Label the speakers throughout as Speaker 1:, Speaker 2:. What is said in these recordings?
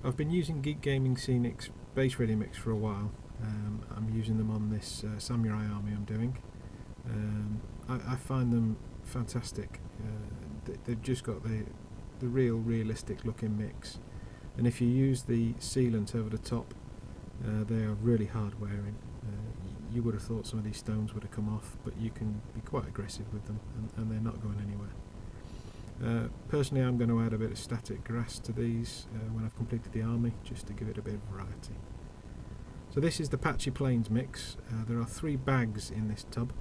Speaker 1: I've been using Geek Gaming Scenics base ready mix for a while. I'm using them on this samurai army I'm doing. I find them fantastic. They've just got the real realistic looking mix, and if you use the sealant over the top, they are really hard wearing. You would have thought some of these stones would have come off, but you can be quite aggressive with them, and they're not going anywhere. Personally, I'm going to add a bit of static grass to these when I've completed the army, just to give it a bit of variety. So this is the Patchy Plains mix. There are 3 bags in this tub,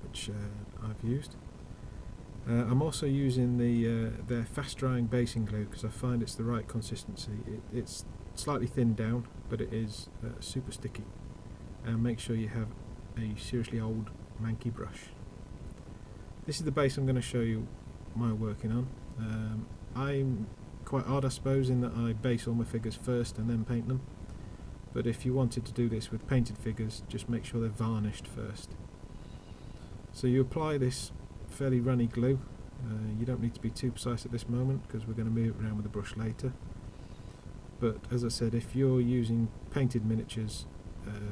Speaker 1: which I've used. I'm also using their fast drying basing glue because I find it's the right consistency. It's slightly thinned down, but it is super sticky. And make sure you have a seriously old manky brush. This is the base I'm going to show you my working on. I'm quite odd, I suppose, in that I base all my figures first and then paint them. But if you wanted to do this with painted figures, just make sure they're varnished first. So you apply this fairly runny glue. You don't need to be too precise at this moment because we're going to move it around with the brush later. But as I said, if you're using painted miniatures,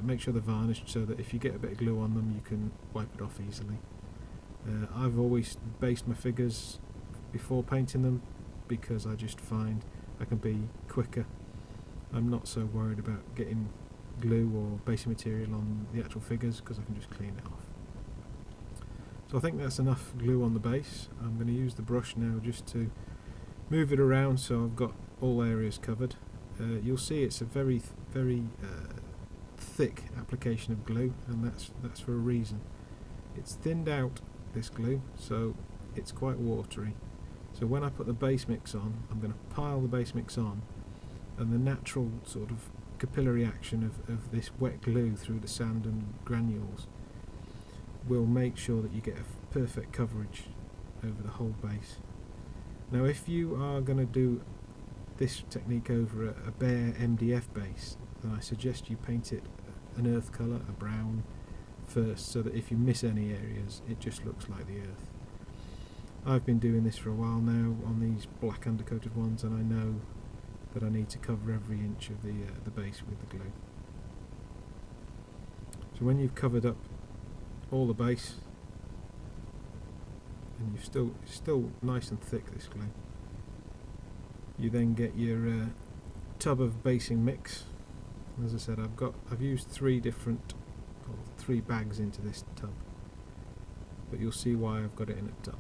Speaker 1: make sure they're varnished so that if you get a bit of glue on them you can wipe it off easily. I've always based my figures before painting them because I just find I can be quicker. I'm not so worried about getting glue or basing material on the actual figures because I can just clean it off. So I think that's enough glue on the base. I'm going to use the brush now just to move it around so I've got all areas covered. You'll see it's a very thick application of glue, and that's for a reason. It's thinned out, this glue, so it's quite watery. So when I put the base mix on, I'm going to pile the base mix on, and the natural sort of capillary action of this wet glue through the sand and granules will make sure that you get a perfect coverage over the whole base. Now if you are going to do this technique over a bare MDF base, then I suggest you paint it an earth colour, a brown, first, so that if you miss any areas it just looks like the earth. I've been doing this for a while now on these black undercoated ones, and I know that I need to cover every inch of the base with the glue. So when you've covered up all the base, and you've still nice and thick, this glue, you then get your tub of basing mix. As I said, I've used 3 bags into this tub, but you'll see why I've got it in a tub.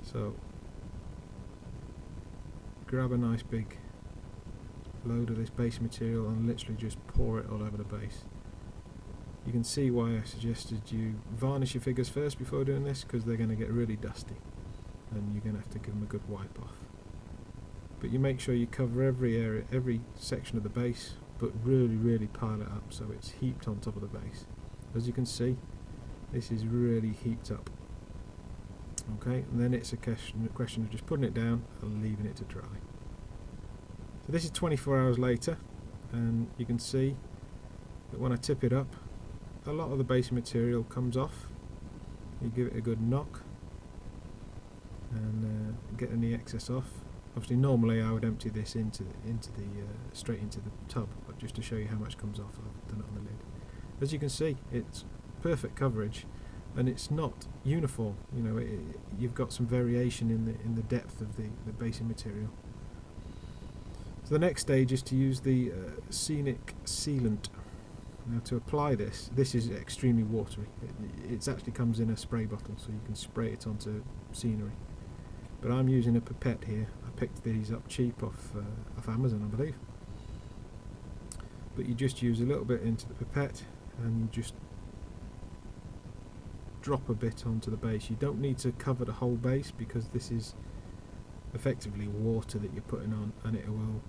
Speaker 1: So grab a nice big load of this base material and literally just pour it all over the base. You can see why I suggested you varnish your figures first before doing this, because they're going to get really dusty and you're going to have to give them a good wipe off. But you make sure you cover every area, every section of the base, but really pile it up so it's heaped on top of the base. As you can see, this is really heaped up. Okay, and then it's a question of just putting it down and leaving it to dry. So this is 24 hours later, and you can see that when I tip it up, a lot of the base material comes off. You give it a good knock and get any excess off. Obviously normally I would empty this straight into the tub, but just to show you how much comes off, I've done it on the lid. As you can see, it's perfect coverage, and it's not uniform. You know, you've got some variation in the depth of the basing material. So the next stage is to use the scenic sealant. Now to apply this is extremely watery. It actually comes in a spray bottle, so you can spray it onto scenery. But I'm using a pipette here. I picked these up cheap off Amazon, I believe. But you just use a little bit into the pipette and you just drop a bit onto the base. You don't need to cover the whole base because this is effectively water that you're putting on, and it will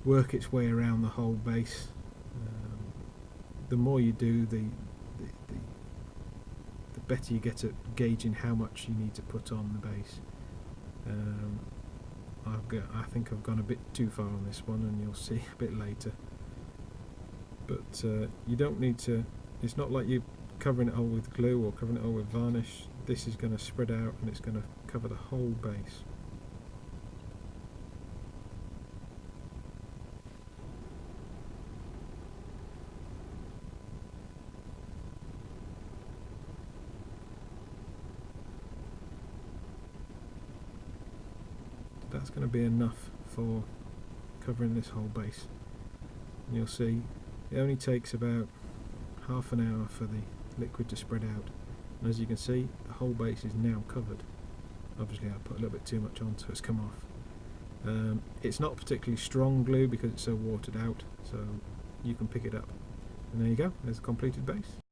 Speaker 1: work its way around the whole base. The more you do, the better you get at gauging how much you need to put on the base. I think I've gone a bit too far on this one, and you'll see a bit later. But you don't need to. It's not like you're covering it all with glue or covering it all with varnish. This is going to spread out and it's going to cover the whole base. that's going to be enough for covering this whole base. And you'll see it only takes about half an hour for the liquid to spread out, and as you can see, the whole base is now covered. Obviously I put a little bit too much on, so it's come off. It's not particularly strong glue because it's so watered out, so you can pick it up. And there you go, there's a completed base.